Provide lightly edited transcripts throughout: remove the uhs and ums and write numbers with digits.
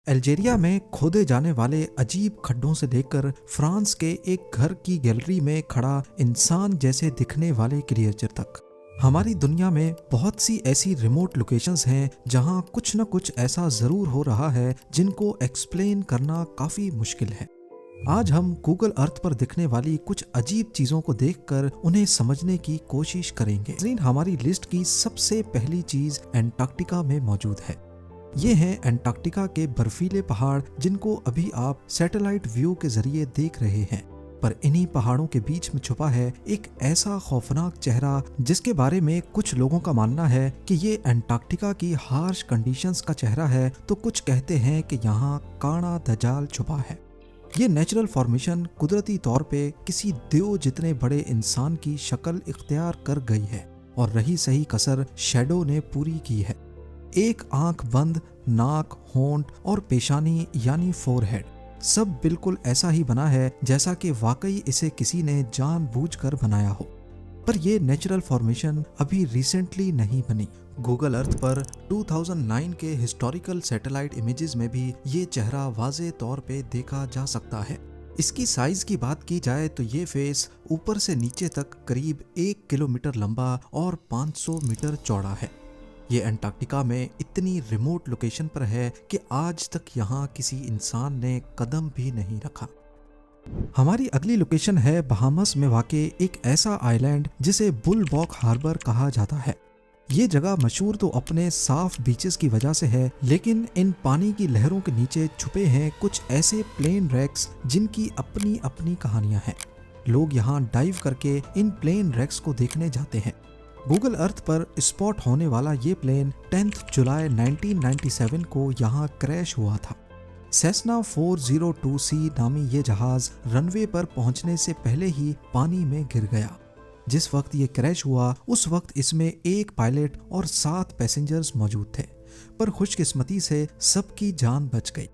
Algeria में खोदे जाने वाले अजीब खड्डों से लेकर फ्रांस के एक घर की गैलरी में खड़ा इंसान जैसे दिखने वाले क्रिएचर तक, हमारी दुनिया में बहुत सी ऐसी रिमोट लोकेशंस हैं जहां कुछ न कुछ ऐसा जरूर हो रहा है जिनको एक्सप्लेन करना काफी मुश्किल है। आज हम गूगल अर्थ पर दिखने वाली कुछ अजीब चीजों को देखकर उन्हें समझने की कोशिश करेंगे। हमारी लिस्ट की सबसे पहली चीज एंटार्क्टिका में मौजूद है। ये हैं एंटार्क्टिका के बर्फीले पहाड़ जिनको अभी आप सैटेलाइट व्यू के जरिए देख रहे हैं, पर इन्हीं पहाड़ों के बीच में छुपा है एक ऐसा खौफनाक चेहरा जिसके बारे में कुछ लोगों का मानना है कि ये एंटार्क्टिका की हार्श कंडीशंस का चेहरा है, तो कुछ कहते हैं कि यहाँ काणा दजाल छुपा है। ये नेचुरल फॉर्मेशन कुदरती तौर पे किसी देव जितने बड़े इंसान की शक्ल इख्तियार कर गई है और रही सही कसर शैडो ने पूरी की है। एक आंख बंद, नाक, होंठ और पेशानी यानी फोरहेड सब बिल्कुल ऐसा ही बना है जैसा कि वाकई इसे किसी ने जानबूझकर बनाया हो। पर यह नेचुरल फॉर्मेशन अभी रिसेंटली नहीं बनी। गूगल अर्थ पर 2009 के हिस्टोरिकल सैटेलाइट इमेजेस में भी ये चेहरा वाज़े तौर पे देखा जा सकता है। इसकी साइज की बात की जाए तो ये फेस ऊपर से नीचे तक करीब 1 किलोमीटर लंबा और 500 मीटर चौड़ा है। ये एंटार्क्टिका में इतनी रिमोट लोकेशन पर है कि आज तक यहाँ किसी इंसान ने कदम भी नहीं रखा। हमारी अगली लोकेशन है बहामस में वाक़े एक ऐसा आइलैंड जिसे बुलबॉक हार्बर कहा जाता है। ये जगह मशहूर तो अपने साफ बीचेस की वजह से है, लेकिन इन पानी की लहरों के नीचे छुपे हैं कुछ ऐसे प्लेन रैक्स जिनकी अपनी अपनी कहानियां हैं। लोग यहाँ डाइव करके इन प्लेन रैक्स को देखने जाते हैं। गूगल अर्थ पर स्पॉट होने वाला ये प्लेन 10 जुलाई 1997 को यहाँ क्रैश हुआ था। सेस्ना 402C नामी ये जहाज रनवे पर पहुंचने से पहले ही पानी में गिर गया। जिस वक्त ये क्रैश हुआ उस वक्त इसमें एक पायलट और 7 पैसेंजर्स मौजूद थे, पर खुशकिस्मती से सबकी जान बच गई।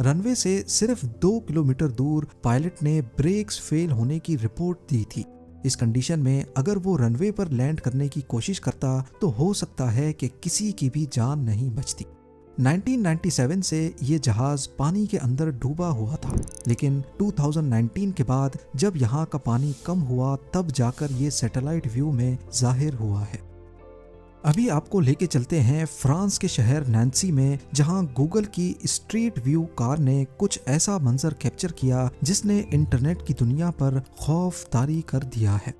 रनवे से सिर्फ 2 किलोमीटर दूर पायलट ने ब्रेक्स फेल होने की रिपोर्ट दी थी। इस कंडीशन में अगर वो रनवे पर लैंड करने की कोशिश करता तो हो सकता है कि किसी की भी जान नहीं बचती। 1997 से ये जहाज पानी के अंदर डूबा हुआ था, लेकिन 2019 के बाद जब यहाँ का पानी कम हुआ तब जाकर ये सैटेलाइट व्यू में जाहिर हुआ है। अभी आपको लेके चलते हैं फ्रांस के शहर नैन्सी में, जहां गूगल की स्ट्रीट व्यू कार ने कुछ ऐसा मंजर कैप्चर किया जिसने इंटरनेट की दुनिया पर खौफ तारी कर दिया है।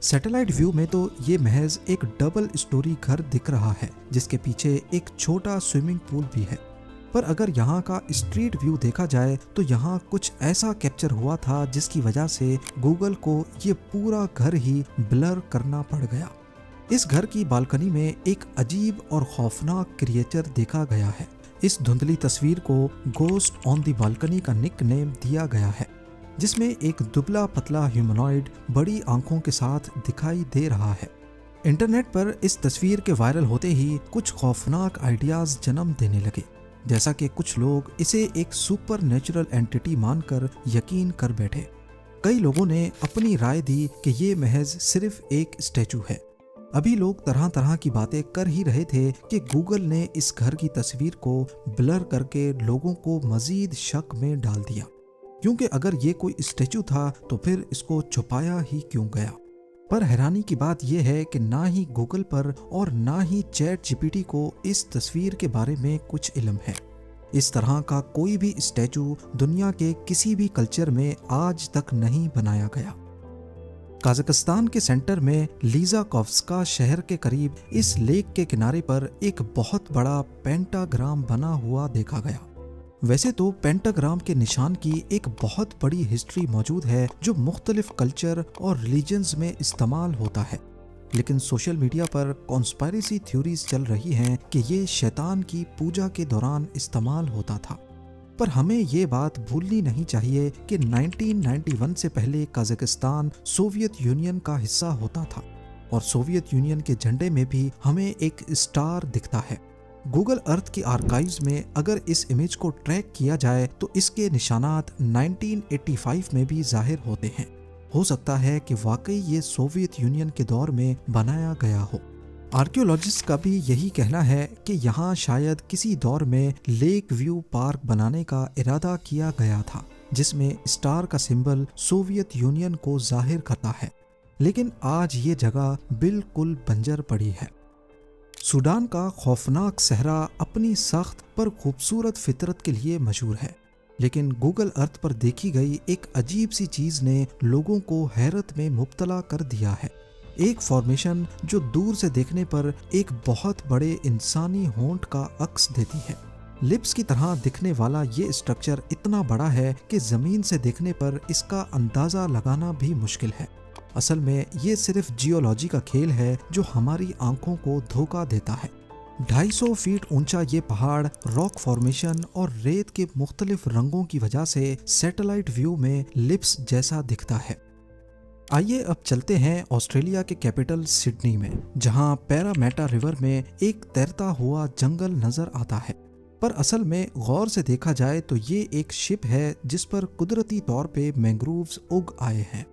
सैटेलाइट व्यू में तो ये महज एक डबल स्टोरी घर दिख रहा है जिसके पीछे एक छोटा स्विमिंग पूल भी है, पर अगर यहाँ का स्ट्रीट व्यू देखा जाए तो यहाँ कुछ ऐसा कैप्चर हुआ था जिसकी वजह से गूगल को ये पूरा घर ही ब्लर करना पड़ गया। इस घर की बालकनी में एक अजीब और खौफनाक क्रिएचर देखा गया है। इस धुंधली तस्वीर को गोस्ट ऑन द बालकनी का निक नेम दिया गया है, जिसमें एक दुबला पतला ह्यूमनॉइड बड़ी आंखों के साथ दिखाई दे रहा है। इंटरनेट पर इस तस्वीर के वायरल होते ही कुछ खौफनाक आइडियाज जन्म देने लगे, जैसा कि कुछ लोग इसे एक सुपर नेचुरल एंटिटी मानकर यकीन कर बैठे। कई लोगों ने अपनी राय दी कि ये महज सिर्फ एक स्टैचू है। अभी लोग तरह तरह की बातें कर ही रहे थे कि गूगल ने इस घर की तस्वीर को ब्लर करके लोगों को मजीद शक में डाल दिया, क्योंकि अगर ये कोई स्टैचू था तो फिर इसको छुपाया ही क्यों गया। पर हैरानी की बात यह है कि ना ही गूगल पर और ना ही चैट जीपीटी को इस तस्वीर के बारे में कुछ इल्म है। इस तरह का कोई भी स्टैचू दुनिया के किसी भी कल्चर में आज तक नहीं बनाया गया। कजाकिस्तान के सेंटर में लीजाकोव्स्का शहर के करीब इस लेक के किनारे पर एक बहुत बड़ा पेंटाग्राम बना हुआ देखा गया। वैसे तो पेंटाग्राम के निशान की एक बहुत बड़ी हिस्ट्री मौजूद है जो मुख्तलिफ कल्चर और रिलीजन्स में इस्तेमाल होता है, लेकिन सोशल मीडिया पर कॉन्स्पायरेसी थ्योरीज चल रही हैं कि ये शैतान की पूजा के दौरान इस्तेमाल होता था। पर हमें ये बात भूलनी नहीं चाहिए कि 1991 से पहले कजाकिस्तान सोवियत यूनियन का हिस्सा होता था और सोवियत यूनियन के झंडे में भी हमें एक स्टार दिखता है। गूगल अर्थ की आर्काइव्स में अगर इस इमेज को ट्रैक किया जाए तो इसके निशानात 1985 में भी जाहिर होते हैं। हो सकता है कि वाकई ये सोवियत यूनियन के दौर में बनाया गया हो। आर्कियोलॉजिस्ट का भी यही कहना है कि यहाँ शायद किसी दौर में लेक व्यू पार्क बनाने का इरादा किया गया था, जिसमें स्टार का सिंबल सोवियत यूनियन को जाहिर करता है, लेकिन आज ये जगह बिल्कुल बंजर पड़ी है। सूडान का खौफनाक सहरा अपनी सख्त पर खूबसूरत फितरत के लिए मशहूर है, लेकिन गूगल अर्थ पर देखी गई एक अजीब सी चीज ने लोगों को हैरत में मुब्तला कर दिया है। एक फॉर्मेशन जो दूर से देखने पर एक बहुत बड़े इंसानी होंठ का अक्स देती है। लिप्स की तरह दिखने वाला ये स्ट्रक्चर इतना बड़ा है कि जमीन से देखने पर इसका अंदाजा लगाना भी मुश्किल है। असल में ये सिर्फ जियोलॉजी का खेल है जो हमारी आंखों को धोखा देता है। 250 फीट ऊंचा ये पहाड़ रॉक फॉर्मेशन और रेत के मुख्तलिफ रंगों की वजह से सैटेलाइट व्यू में लिप्स जैसा दिखता है। आइए अब चलते हैं ऑस्ट्रेलिया के कैपिटल सिडनी में, जहां पैरामेटा रिवर में एक तैरता हुआ जंगल नजर आता है। पर असल में गौर से देखा जाए तो ये एक शिप है जिस पर कुदरती तौर पे मैंग्रोव्स उग आए हैं।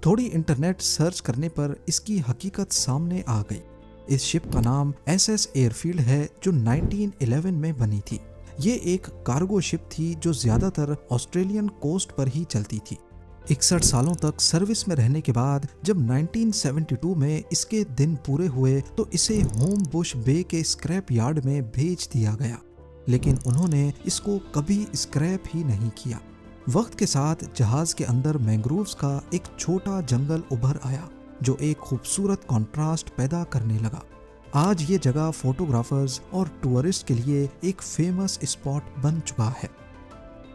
थोड़ी इंटरनेट सर्च करने पर इसकी हकीकत सामने आ गई। इस शिप का नाम SS एयरफील्ड है जो 1911 में बनी थी। ये एक कार्गो शिप थी जो ज्यादातर ऑस्ट्रेलियन कोस्ट पर ही चलती थी। 61 सालों तक सर्विस में रहने के बाद जब 1972 में इसके दिन पूरे हुए तो इसे होम बुश बे के स्क्रैप यार्ड में भेज दिया गया, लेकिन उन्होंने इसको कभी स्क्रैप ही नहीं किया। वक्त के साथ जहाज के अंदर मैंग्रोव्स का एक छोटा जंगल उभर आया जो एक खूबसूरत कॉन्ट्रास्ट पैदा करने लगा। आज ये जगह फोटोग्राफर्स और टूरिस्ट के लिए एक फेमस स्पॉट बन चुका है।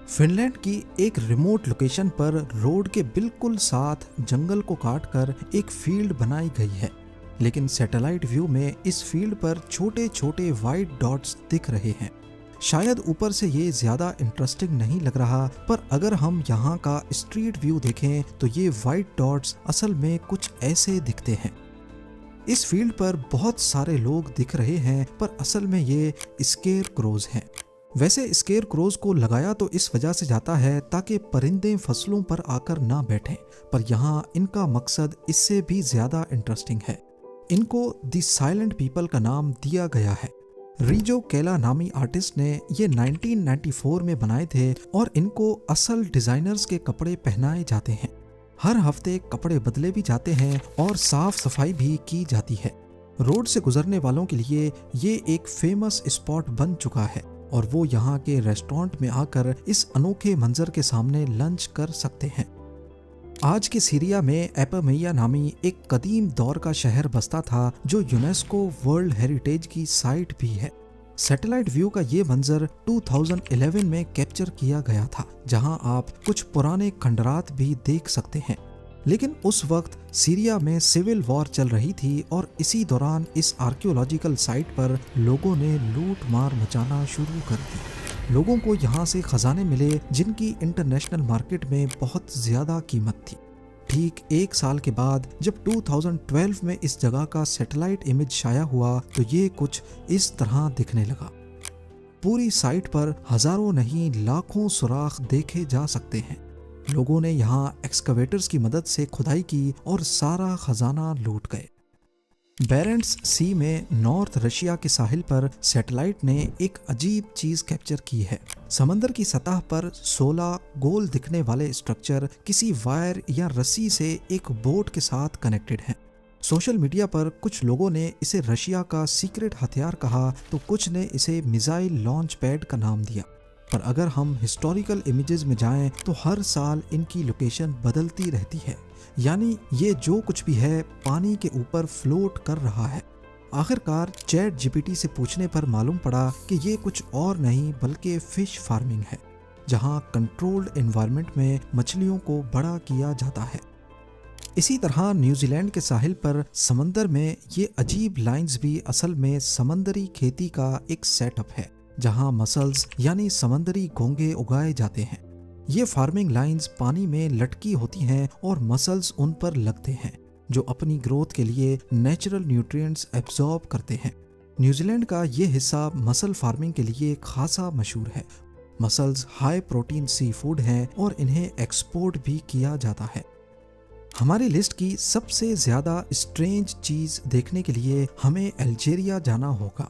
फिनलैंड की एक रिमोट लोकेशन पर रोड के बिल्कुल साथ जंगल को काटकर एक फील्ड बनाई गई है, लेकिन सैटेलाइट व्यू में इस फील्ड पर छोटे छोटे वाइट डॉट्स दिख रहे हैं। शायद ऊपर से ये ज्यादा इंटरेस्टिंग नहीं लग रहा, पर अगर हम यहाँ का स्ट्रीट व्यू देखें तो ये वाइट डॉट्स असल में कुछ ऐसे दिखते हैं। इस फील्ड पर बहुत सारे लोग दिख रहे हैं, पर असल में ये स्केयर क्रोज हैं। वैसे स्केयर क्रोज को लगाया तो इस वजह से जाता है ताकि परिंदे फसलों पर आकर ना बैठें, पर यहाँ इनका मकसद इससे भी ज्यादा इंटरेस्टिंग है। इनको द साइलेंट पीपल का नाम दिया गया है। रिजो केला नामी आर्टिस्ट ने ये 1994 में बनाए थे और इनको असल डिजाइनर्स के कपड़े पहनाए जाते हैं। हर हफ्ते कपड़े बदले भी जाते हैं और साफ सफाई भी की जाती है। रोड से गुजरने वालों के लिए ये एक फेमस स्पॉट बन चुका है और वो यहाँ के रेस्टोरेंट में आकर इस अनोखे मंजर के सामने लंच कर सकते हैं। आज के सीरिया में एपामेया नामी एक कदीम दौर का शहर बसता था जो यूनेस्को वर्ल्ड हेरिटेज की साइट भी है। सैटेलाइट व्यू का ये मंजर 2011 में कैप्चर किया गया था, जहां आप कुछ पुराने खंडरात भी देख सकते हैं। लेकिन उस वक्त सीरिया में सिविल वॉर चल रही थी और इसी दौरान इस आर्कियोलॉजिकल साइट पर लोगों ने लूट मार मचाना शुरू कर दी। लोगों को यहाँ से खजाने मिले जिनकी इंटरनेशनल मार्केट में बहुत ज्यादा कीमत थी। ठीक एक साल के बाद जब 2012 में इस जगह का सैटेलाइट इमेज शाया हुआ तो ये कुछ इस तरह दिखने लगा। पूरी साइट पर हजारों नहीं लाखों सुराख देखे जा सकते हैं। लोगों ने यहाँ एक्सकवेटर्स की मदद से खुदाई की और सारा खजाना लूट गए। बेरेंट्स सी में नॉर्थ रशिया के साहिल पर सैटेलाइट ने एक अजीब चीज कैप्चर की है। समंदर की सतह पर 16 गोल दिखने वाले स्ट्रक्चर किसी वायर या रस्सी से एक बोट के साथ कनेक्टेड हैं। सोशल मीडिया पर कुछ लोगों ने इसे रशिया का सीक्रेट हथियार कहा तो कुछ ने इसे मिसाइल लॉन्च पैड का नाम दिया। पर अगर हम हिस्टोरिकल इमेजेस में जाएं तो हर साल इनकी लोकेशन बदलती रहती है, यानी ये जो कुछ भी है पानी के ऊपर फ्लोट कर रहा है। आखिरकार चैट जीपीटी से पूछने पर मालूम पड़ा कि ये कुछ और नहीं बल्कि फिश फार्मिंग है, जहां कंट्रोल्ड एनवायरनमेंट में मछलियों को बड़ा किया जाता है। इसी तरह न्यूजीलैंड के साहिल पर समंदर में ये अजीब लाइंस भी असल में समंदरी खेती का एक सेटअप है, जहां मसल्स यानी समंदरी घोंगे उगाए जाते हैं। ये फार्मिंग लाइंस पानी में लटकी होती हैं और मसल्स उन पर लगते हैं जो अपनी ग्रोथ के लिए नेचुरल न्यूट्रिएंट्स एब्जॉर्ब करते हैं। न्यूजीलैंड का ये हिस्सा मसल फार्मिंग के लिए खासा मशहूर है। Mussels high protein seafood हैं और इन्हें एक्सपोर्ट भी किया जाता है। हमारी लिस्ट की सबसे ज्यादा स्ट्रेंज चीज देखने के लिए हमें अल्जीरिया जाना होगा।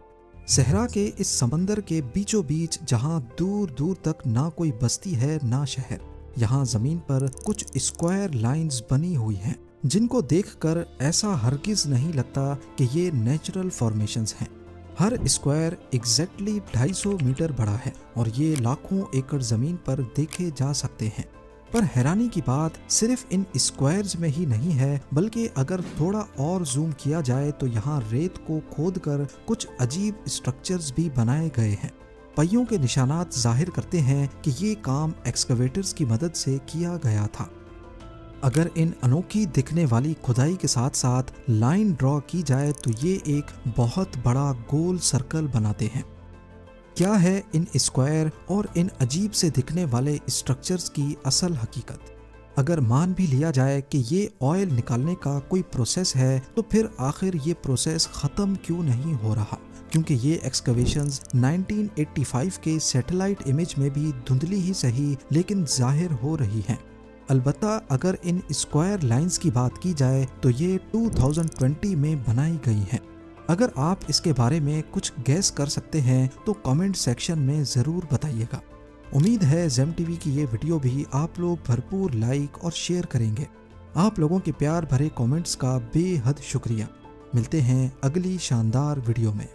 सहरा के इस समंदर के बीचों बीच जहां दूर दूर तक ना कोई बस्ती है ना शहर, यहाँ जमीन पर कुछ स्क्वायर लाइंस बनी हुई हैं जिनको देखकर ऐसा हरगिज नहीं लगता कि ये नेचुरल फॉर्मेशंस हैं। हर स्क्वायर एग्जैक्टली 250 मीटर बड़ा है और ये लाखों एकड़ जमीन पर देखे जा सकते हैं। पर हैरानी की बात सिर्फ इन स्क्वायर्स में ही नहीं है, बल्कि अगर थोड़ा और जूम किया जाए तो यहाँ रेत को खोदकर कुछ अजीब स्ट्रक्चर्स भी बनाए गए हैं। पहियों के निशानात जाहिर करते हैं कि ये काम एक्सकवेटर्स की मदद से किया गया था। अगर इन अनोखी दिखने वाली खुदाई के साथ साथ लाइन ड्रॉ की जाए तो ये एक बहुत बड़ा गोल सर्कल बनाते हैं। क्या है इन स्क्वायर और इन अजीब से दिखने वाले स्ट्रक्चर्स की असल हकीकत? अगर मान भी लिया जाए कि ये ऑयल निकालने का कोई प्रोसेस है, तो फिर आखिर ये प्रोसेस ख़त्म क्यों नहीं हो रहा? क्योंकि ये एक्सकवेशंस 1985 के सैटेलाइट इमेज में भी धुंधली ही सही लेकिन जाहिर हो रही हैं। अलबत्ता अगर इन स्क्वायर लाइंस की बात की जाए तो ये 2020 में बनाई गई हैं। अगर आप इसके बारे में कुछ गैस कर सकते हैं तो कमेंट सेक्शन में ज़रूर बताइएगा। उम्मीद है जेम टीवी की ये वीडियो भी आप लोग भरपूर लाइक और शेयर करेंगे। आप लोगों के प्यार भरे कमेंट्स का बेहद शुक्रिया। मिलते हैं अगली शानदार वीडियो में।